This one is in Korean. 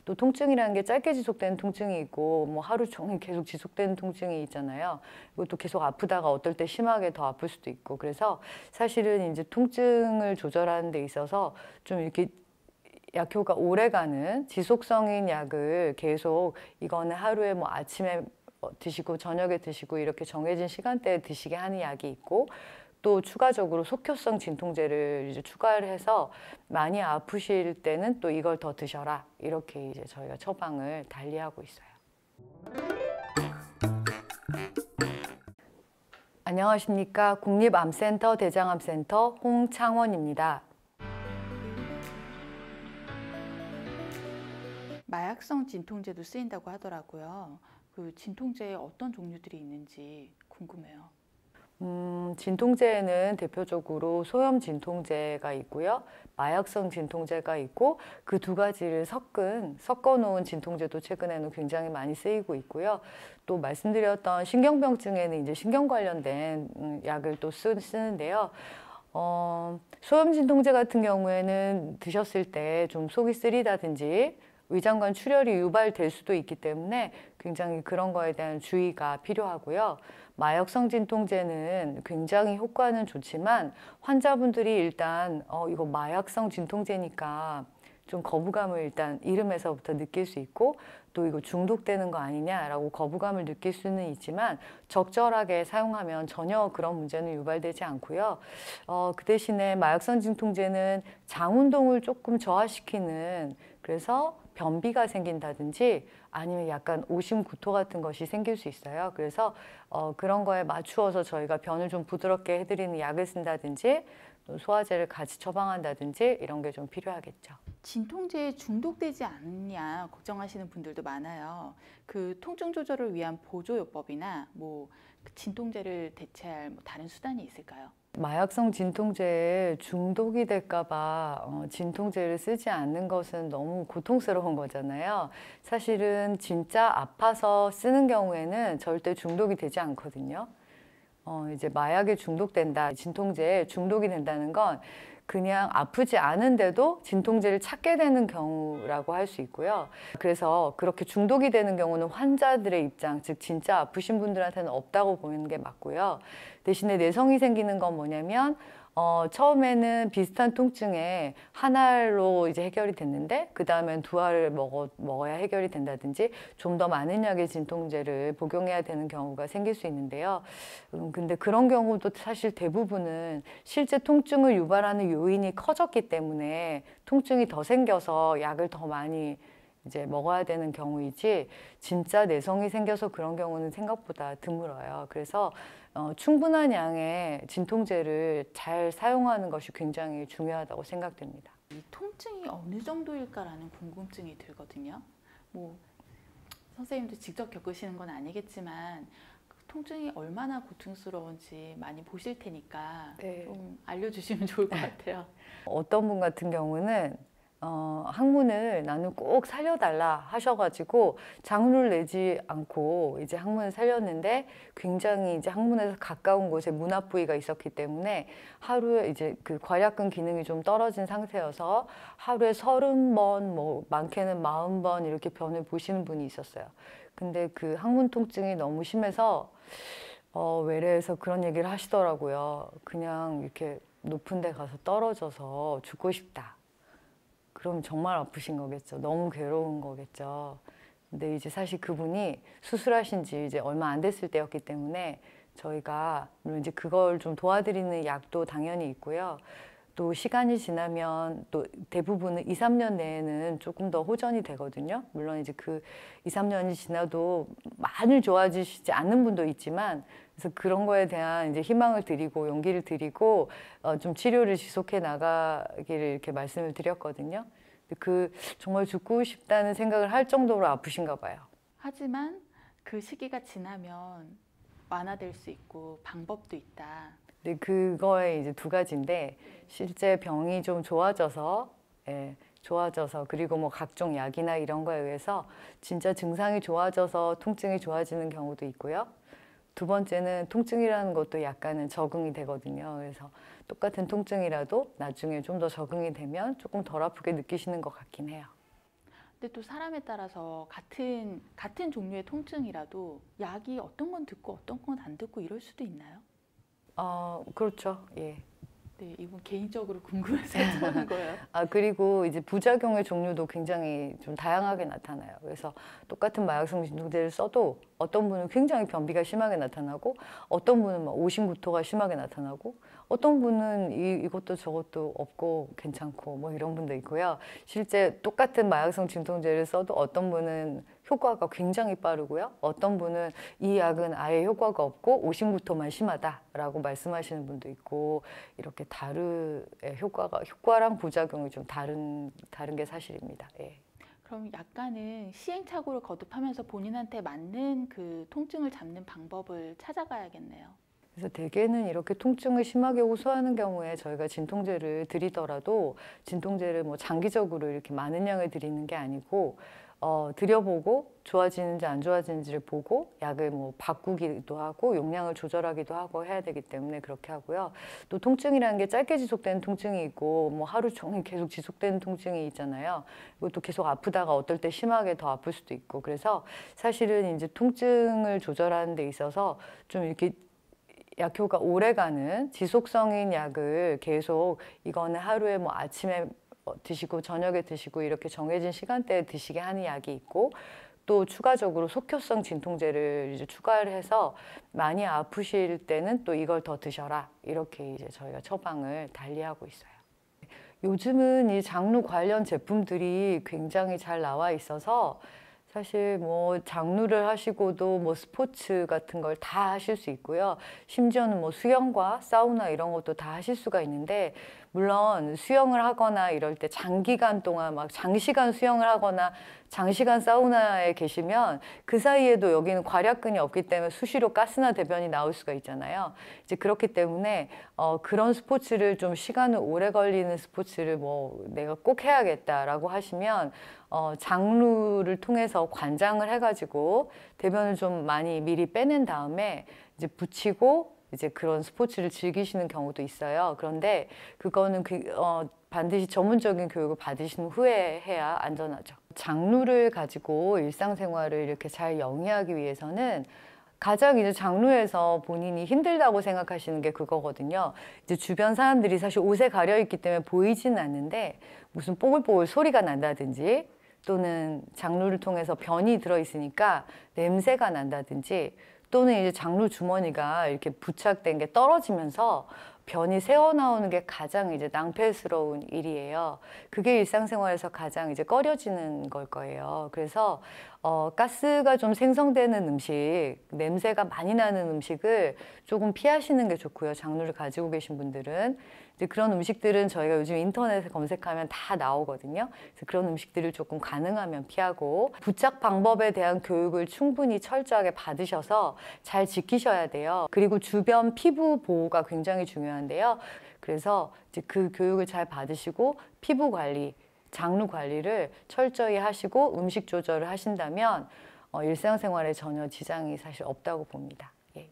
또 통증이라는 게 짧게 지속되는 통증이 있고 뭐 하루 종일 계속 지속되는 통증이 있잖아요. 이것도 계속 아프다가 어떨 때 심하게 더 아플 수도 있고 그래서 사실은 이제 통증을 조절하는 데 있어서 좀 이렇게 약효가 오래가는 지속성인 약을 계속 이거는 하루에 뭐 아침에 드시고 저녁에 드시고 이렇게 정해진 시간대에 드시게 하는 약이 있고 또 추가적으로 속효성 진통제를 이제 추가를 해서 많이 아프실 때는 또 이걸 더 드셔라 이렇게 이제 저희가 처방을 달리하고 있어요. 안녕하십니까. 국립암센터 대장암센터 홍창원입니다. 마약성 진통제도 쓰인다고 하더라고요. 그 진통제에 어떤 종류들이 있는지 궁금해요. 진통제에는 대표적으로 소염 진통제가 있고요. 마약성 진통제가 있고 그 두 가지를 섞어 놓은 진통제도 최근에는 굉장히 많이 쓰이고 있고요. 또 말씀드렸던 신경병증에는 이제 신경 관련된 약을 또 쓰는데요. 소염 진통제 같은 경우에는 드셨을 때 좀 속이 쓰리다든지 위장관 출혈이 유발될 수도 있기 때문에 굉장히 그런 거에 대한 주의가 필요하고요. 마약성 진통제는 굉장히 효과는 좋지만 환자분들이 일단 이거 마약성 진통제니까 좀 거부감을 일단 이름에서부터 느낄 수 있고 또 이거 중독되는 거 아니냐라고 거부감을 느낄 수는 있지만 적절하게 사용하면 전혀 그런 문제는 유발되지 않고요. 그 대신에 마약성 진통제는 장 운동을 조금 저하시키는 그래서 변비가 생긴다든지 아니면 약간 오심 구토 같은 것이 생길 수 있어요. 그래서 그런 거에 맞추어서 저희가 변을 좀 부드럽게 해드리는 약을 쓴다든지 또 소화제를 같이 처방한다든지 이런 게 좀 필요하겠죠. 진통제에 중독되지 않느냐 걱정하시는 분들도 많아요. 그 통증 조절을 위한 보조요법이나 그 진통제를 대체할 다른 수단이 있을까요? 마약성 진통제에 중독이 될까 봐 진통제를 쓰지 않는 것은 너무 고통스러운 거잖아요. 사실은 진짜 아파서 쓰는 경우에는 절대 중독이 되지 않거든요. 이제 마약에 중독된다, 진통제에 중독이 된다는 건 그냥 아프지 않은데도 진통제를 찾게 되는 경우라고 할 수 있고요. 그래서 그렇게 중독이 되는 경우는 환자들의 입장, 즉 진짜 아프신 분들한테는 없다고 보는 게 맞고요. 대신에 내성이 생기는 건 뭐냐면 처음에는 비슷한 통증에 한 알로 이제 해결이 됐는데 그 다음엔 두 알을 먹어야 해결이 된다든지 좀 더 많은 약의 진통제를 복용해야 되는 경우가 생길 수 있는데요. 근데 그런 경우도 사실 대부분은 실제 통증을 유발하는 요인이 커졌기 때문에 통증이 더 생겨서 약을 더 많이 이제 먹어야 되는 경우이지 진짜 내성이 생겨서 그런 경우는 생각보다 드물어요. 그래서 충분한 양의 진통제를 잘 사용하는 것이 굉장히 중요하다고 생각됩니다. 이 통증이 어느 정도일까라는 궁금증이 들거든요. 선생님도 직접 겪으시는 건 아니겠지만 그 통증이 얼마나 고통스러운지 많이 보실 테니까 네. 좀 알려주시면 좋을 것 같아요. 어떤 분 같은 경우는 항문을 나는 꼭 살려달라 하셔가지고 장문을 내지 않고 이제 항문을 살렸는데 굉장히 이제 항문에서 가까운 곳에 문앞 부위가 있었기 때문에 하루에 이제 그 괄약근 기능이 좀 떨어진 상태여서 하루에 30번, 뭐 많게는 40번 이렇게 변을 보시는 분이 있었어요. 근데 그 항문 통증이 너무 심해서 외래에서 그런 얘기를 하시더라고요. 그냥 이렇게 높은 데 가서 떨어져서 죽고 싶다. 그럼 정말 아프신 거겠죠. 너무 괴로운 거겠죠. 근데 이제 사실 그분이 수술하신 지 이제 얼마 안 됐을 때였기 때문에 저희가 물론 이제 그걸 좀 도와드리는 약도 당연히 있고요. 또 시간이 지나면 또 대부분은 2, 3년 내에는 조금 더 호전이 되거든요. 물론 이제 그 2, 3년이 지나도 많이 좋아지시지 않는 분도 있지만 그래서 그런 거에 대한 이제 희망을 드리고 용기를 드리고 좀 치료를 지속해 나가기를 이렇게 말씀을 드렸거든요. 그 정말 죽고 싶다는 생각을 할 정도로 아프신가 봐요. 하지만 그 시기가 지나면 완화될 수 있고 방법도 있다. 근데 그거에 이제 두 가지인데 실제 병이 좀 좋아져서 좋아져서 그리고 뭐 각종 약이나 이런 거에 의해서 진짜 증상이 좋아져서 통증이 좋아지는 경우도 있고요. 두 번째는 통증이라는 것도 약간은 적응이 되거든요. 그래서 똑같은 통증이라도 나중에 좀 더 적응이 되면 조금 덜 아프게 느끼시는 것 같긴 해요. 근데 또 사람에 따라서 같은 종류의 통증이라도 약이 어떤 건 듣고 어떤 건 안 듣고 이럴 수도 있나요? 그렇죠. 예. 네, 이분 개인적으로 궁금해서 여쭤보는 거예요. 그리고 이제 부작용의 종류도 굉장히 좀 다양하게 나타나요. 그래서 똑같은 마약성 진통제를 써도 어떤 분은 굉장히 변비가 심하게 나타나고, 어떤 분은 막 오심구토가 심하게 나타나고, 어떤 분은 이것도 저것도 없고 괜찮고 뭐 이런 분도 있고요. 실제 똑같은 마약성 진통제를 써도 어떤 분은 효과가 굉장히 빠르고요. 어떤 분은 이 약은 아예 효과가 없고 오심구토만 심하다라고 말씀하시는 분도 있고, 이렇게 효과랑 부작용이 좀 다른 게 사실입니다. 예. 그럼 약간은 시행착오를 거듭하면서 본인한테 맞는 그 통증을 잡는 방법을 찾아가야겠네요. 그래서 대개는 이렇게 통증을 심하게 호소하는 경우에 저희가 진통제를 드리더라도 진통제를 뭐 장기적으로 이렇게 많은 양을 드리는 게 아니고, 드려보고 좋아지는지 안 좋아지는지를 보고 약을 뭐 바꾸기도 하고 용량을 조절하기도 하고 해야 되기 때문에 그렇게 하고요. 또 통증이라는 게 짧게 지속되는 통증이 있고 뭐 하루 종일 계속 지속되는 통증이 있잖아요. 이것도 계속 아프다가 어떨 때 심하게 더 아플 수도 있고, 그래서 사실은 이제 통증을 조절하는 데 있어서 좀 이렇게 약효가 오래가는 지속성인 약을 계속, 이거는 하루에 뭐 아침에 드시고 저녁에 드시고 이렇게 정해진 시간대에 드시게 하는 약이 있고, 또 추가적으로 속효성 진통제를 이제 추가를 해서 많이 아프실 때는 또 이걸 더 드셔라, 이렇게 이제 저희가 처방을 달리하고 있어요. 요즘은 이 장루 관련 제품들이 굉장히 잘 나와 있어서 사실 뭐 장루를 하시고도 뭐 스포츠 같은 걸 다 하실 수 있고요. 심지어는 뭐 수영과 사우나 이런 것도 다 하실 수가 있는데, 물론 수영을 하거나 이럴 때 장기간 동안 막 장시간 수영을 하거나 장시간 사우나에 계시면 그 사이에도 여기는 괄약근이 없기 때문에 수시로 가스나 대변이 나올 수가 있잖아요. 이제 그렇기 때문에 그런 스포츠를 좀 시간을 오래 걸리는 스포츠를 뭐 내가 꼭 해야겠다라고 하시면 장루를 통해서 관장을 해가지고 대변을 좀 많이 미리 빼낸 다음에 이제 붙이고 이제 그런 스포츠를 즐기시는 경우도 있어요. 그런데 그거는 반드시 전문적인 교육을 받으신 후에 해야 안전하죠. 장루를 가지고 일상생활을 이렇게 잘 영위하기 위해서는 가장 이제 장루에서 본인이 힘들다고 생각하시는 게 그거거든요. 이제 주변 사람들이 사실 옷에 가려 있기 때문에 보이지는 않는데 무슨 뽀글뽀글 소리가 난다든지, 또는 장루를 통해서 변이 들어 있으니까 냄새가 난다든지, 또는 이제 장루 주머니가 이렇게 부착된 게 떨어지면서 변이 새어나오는 게 가장 이제 낭패스러운 일이에요. 그게 일상생활에서 가장 이제 꺼려지는 걸 거예요. 그래서 가스가 좀 생성되는 음식, 냄새가 많이 나는 음식을 조금 피하시는 게 좋고요. 장루를 가지고 계신 분들은. 이제 그런 음식들은 저희가 요즘 인터넷에 검색하면 다 나오거든요. 그래서 그런 음식들을 조금 가능하면 피하고, 부착 방법에 대한 교육을 충분히 철저하게 받으셔서 잘 지키셔야 돼요. 그리고 주변 피부 보호가 굉장히 중요한데요. 그래서 이제 그 교육을 잘 받으시고 피부 관리, 장루 관리를 철저히 하시고 음식 조절을 하신다면 일상생활에 전혀 지장이 사실 없다고 봅니다. 예.